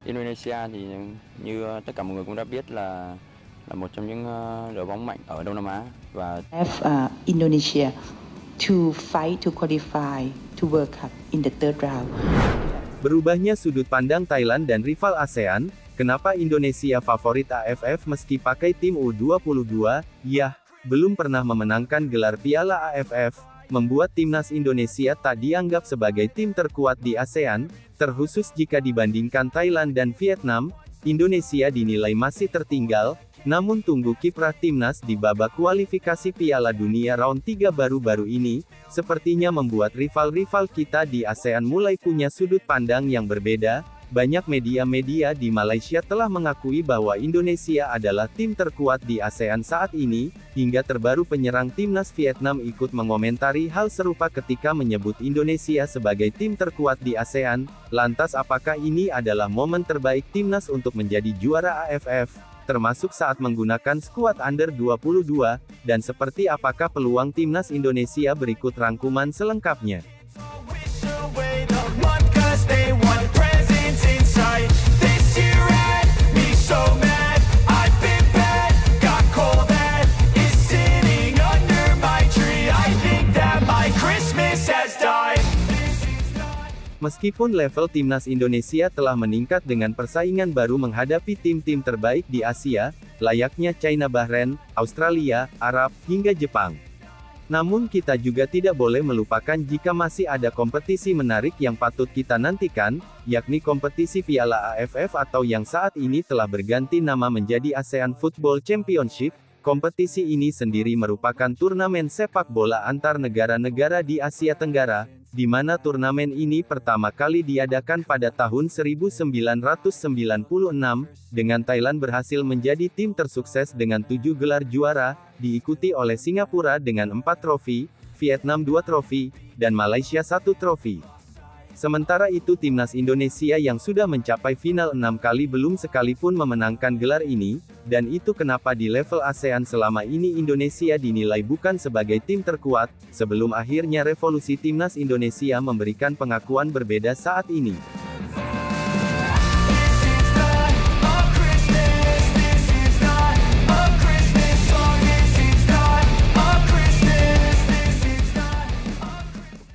Indonesia thì như tất cả mọi người cũng đã biết là một trong những đội bóng mạnh ở Đông Nam Á và Indonesia to fight to qualify to World Cup in the third round. Berubahnya sudut pandang Thailand dan rival ASEAN, kenapa Indonesia favorit AFF meski pakai tim U22, yah, belum pernah memenangkan gelar Piala AFF, membuat timnas Indonesia tak dianggap sebagai tim terkuat di ASEAN, terkhusus jika dibandingkan Thailand dan Vietnam. Indonesia dinilai masih tertinggal, namun tunggu kiprah timnas di babak kualifikasi Piala Dunia round 3 baru-baru ini, sepertinya membuat rival-rival kita di ASEAN mulai punya sudut pandang yang berbeda. Banyak media-media di Malaysia telah mengakui bahwa Indonesia adalah tim terkuat di ASEAN saat ini, hingga terbaru penyerang timnas Vietnam ikut mengomentari hal serupa ketika menyebut Indonesia sebagai tim terkuat di ASEAN. Lantas apakah ini adalah momen terbaik timnas untuk menjadi juara AFF, termasuk saat menggunakan skuad under 22, dan seperti apakah peluang timnas Indonesia? Berikut rangkuman selengkapnya. Meskipun level timnas Indonesia telah meningkat dengan persaingan baru menghadapi tim-tim terbaik di Asia, layaknya China, Bahrain, Australia, Arab, hingga Jepang. Namun kita juga tidak boleh melupakan jika masih ada kompetisi menarik yang patut kita nantikan, yakni kompetisi Piala AFF atau yang saat ini telah berganti nama menjadi ASEAN Football Championship. Kompetisi ini sendiri merupakan turnamen sepak bola antar negara-negara di Asia Tenggara, di mana turnamen ini pertama kali diadakan pada tahun 1996, dengan Thailand berhasil menjadi tim tersukses dengan 7 gelar juara, diikuti oleh Singapura dengan 4 trofi, Vietnam 2 trofi, dan Malaysia 1 trofi. Sementara itu timnas Indonesia yang sudah mencapai final 6 kali belum sekalipun memenangkan gelar ini, dan itu kenapa di level ASEAN selama ini Indonesia dinilai bukan sebagai tim terkuat, sebelum akhirnya revolusi timnas Indonesia memberikan pengakuan berbeda saat ini.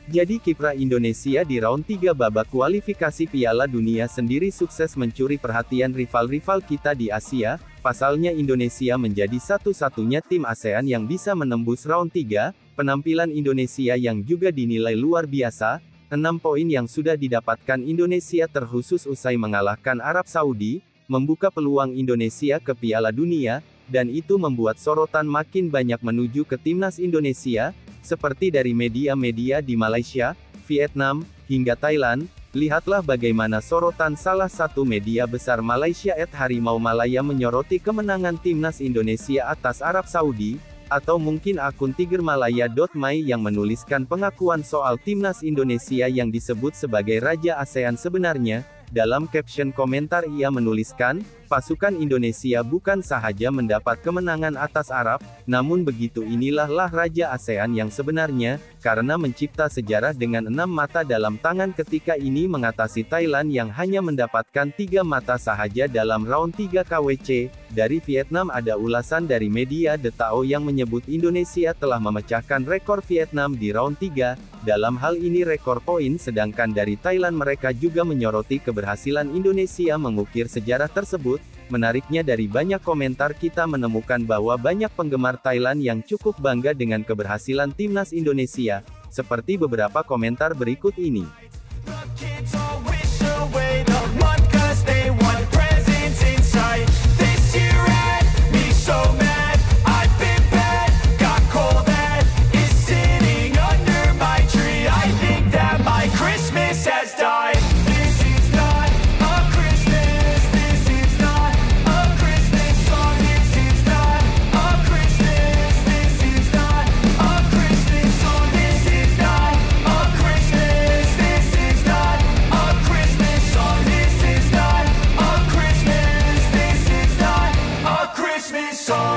Jadi kiprah Indonesia di round 3 babak kualifikasi Piala Dunia sendiri sukses mencuri perhatian rival-rival kita di Asia. Pasalnya Indonesia menjadi satu-satunya tim ASEAN yang bisa menembus round 3, penampilan Indonesia yang juga dinilai luar biasa. 6 poin yang sudah didapatkan Indonesia terkhusus usai mengalahkan Arab Saudi, membuka peluang Indonesia ke Piala Dunia, dan itu membuat sorotan makin banyak menuju ke timnas Indonesia. Seperti dari media-media di Malaysia, Vietnam, hingga Thailand. Lihatlah bagaimana sorotan salah satu media besar Malaysia @Harimau Malaya menyoroti kemenangan timnas Indonesia atas Arab Saudi, atau mungkin akun tigermalaya.my yang menuliskan pengakuan soal timnas Indonesia yang disebut sebagai Raja ASEAN sebenarnya. Dalam caption komentar ia menuliskan, pasukan Indonesia bukan sahaja mendapat kemenangan atas Arab, namun begitu inilah Raja ASEAN yang sebenarnya, karena mencipta sejarah dengan 6 mata dalam tangan ketika ini mengatasi Thailand yang hanya mendapatkan 3 mata sahaja dalam round 3 KWC. Dari Vietnam ada ulasan dari media The Tao yang menyebut Indonesia telah memecahkan rekor Vietnam di round 3, dalam hal ini rekor poin, sedangkan dari Thailand mereka juga menyoroti keberhasilan Indonesia mengukir sejarah tersebut. Menariknya dari banyak komentar kita menemukan bahwa banyak penggemar Thailand yang cukup bangga dengan keberhasilan timnas Indonesia, seperti beberapa komentar berikut ini.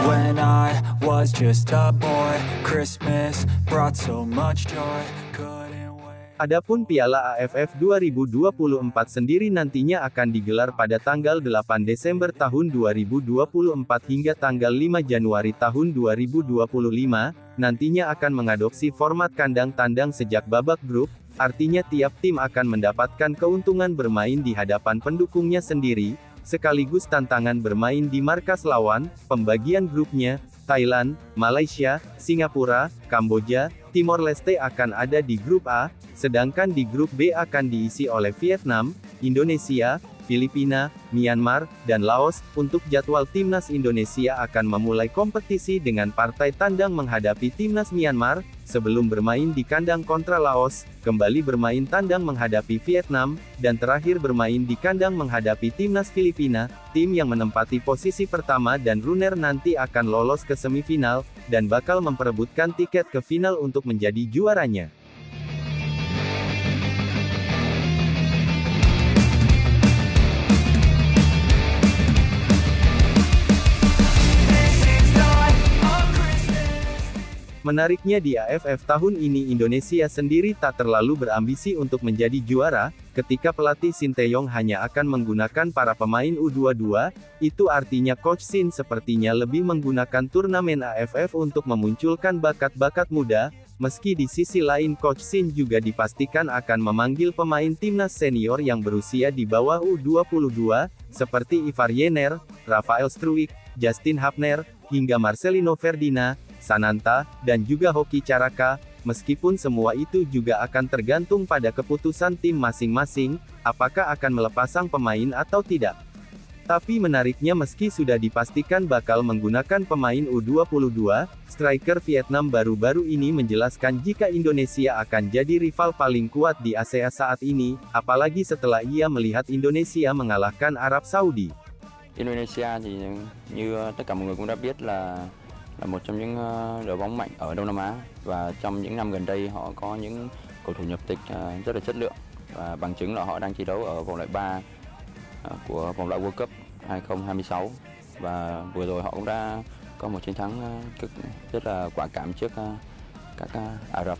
When I was just a boy, Christmas brought so much joy. Couldn't wait. Adapun Piala AFF 2024 sendiri nantinya akan digelar pada tanggal 8 Desember tahun 2024 hingga tanggal 5 Januari tahun 2025, nantinya akan mengadopsi format kandang tandang sejak babak grup, artinya tiap tim akan mendapatkan keuntungan bermain di hadapan pendukungnya sendiri, sekaligus tantangan bermain di markas lawan. Pembagian grupnya, Thailand, Malaysia, Singapura, Kamboja, Timor Leste akan ada di grup A, sedangkan di grup B akan diisi oleh Vietnam, Indonesia, Filipina, Myanmar, dan Laos. Untuk jadwal timnas Indonesia akan memulai kompetisi dengan partai tandang menghadapi timnas Myanmar, sebelum bermain di kandang kontra Laos, kembali bermain tandang menghadapi Vietnam, dan terakhir bermain di kandang menghadapi timnas Filipina. Tim yang menempati posisi pertama dan runner nanti akan lolos ke semifinal, dan bakal memperebutkan tiket ke final untuk menjadi juaranya. Menariknya di AFF tahun ini Indonesia sendiri tak terlalu berambisi untuk menjadi juara, ketika pelatih Sinteyong hanya akan menggunakan para pemain U22, itu artinya Coach Shin sepertinya lebih menggunakan turnamen AFF untuk memunculkan bakat-bakat muda, meski di sisi lain Coach Shin juga dipastikan akan memanggil pemain timnas senior yang berusia di bawah U22, seperti Ivar Yener, Rafael Struijk, Justin Hapner, hingga Marcelino Ferdinand, Sananta, dan juga Hoki Caraka. Meskipun semua itu juga akan tergantung pada keputusan tim masing-masing, apakah akan melepasang pemain atau tidak. Tapi menariknya meski sudah dipastikan bakal menggunakan pemain U22, striker Vietnam baru-baru ini menjelaskan jika Indonesia akan jadi rival paling kuat di ASEA saat ini, apalagi setelah ia melihat Indonesia mengalahkan Arab Saudi. Indonesia thì như tất cả mọi người cũng đã biết là một trong những đội bóng mạnh ở Đông Nam Á, và trong những năm gần đây họ có những cầu thủ nhập tịch rất là chất lượng, và bằng chứng là họ đang thi đấu ở vòng loại 3 của vòng loại World Cup 2026, và vừa rồi họ cũng đã có một chiến thắng rất là quả cảm trước các Ả Rập.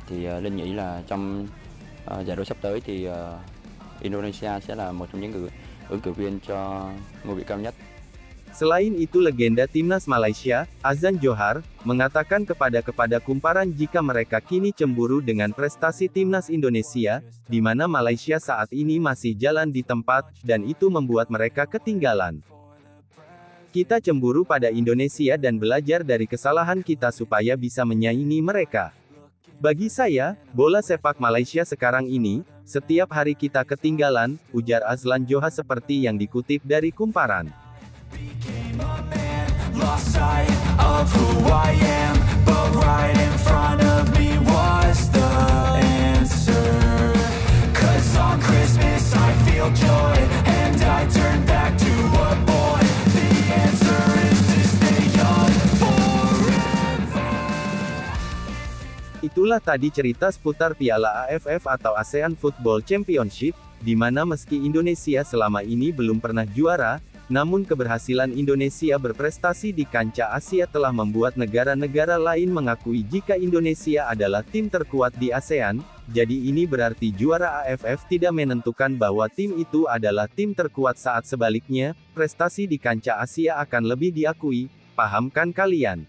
Thì Linh nghĩ là trong giải đấu sắp tới thì Indonesia sẽ là một trong những ứng cử viên cho ngôi vị cao nhất. Selain itu legenda timnas Malaysia, Azan Johar, mengatakan kepada kumparan jika mereka kini cemburu dengan prestasi timnas Indonesia, di mana Malaysia saat ini masih jalan di tempat, dan itu membuat mereka ketinggalan. Kita cemburu pada Indonesia dan belajar dari kesalahan kita supaya bisa menyaingi mereka. Bagi saya, bola sepak Malaysia sekarang ini, setiap hari kita ketinggalan, ujar Azlan Johar seperti yang dikutip dari kumparan. Lost sight of who I am, but right in front of me was the answer. 'Cause on Christmas I feel joy, and I turn back to a boy. The answer is to stay young forever. Itulah tadi cerita seputar Piala AFF atau ASEAN Football Championship, di mana meski Indonesia selama ini belum pernah juara, namun keberhasilan Indonesia berprestasi di kancah Asia telah membuat negara-negara lain mengakui jika Indonesia adalah tim terkuat di ASEAN. Jadi ini berarti juara AFF tidak menentukan bahwa tim itu adalah tim terkuat, saat sebaliknya, prestasi di kancah Asia akan lebih diakui. Paham kan kalian?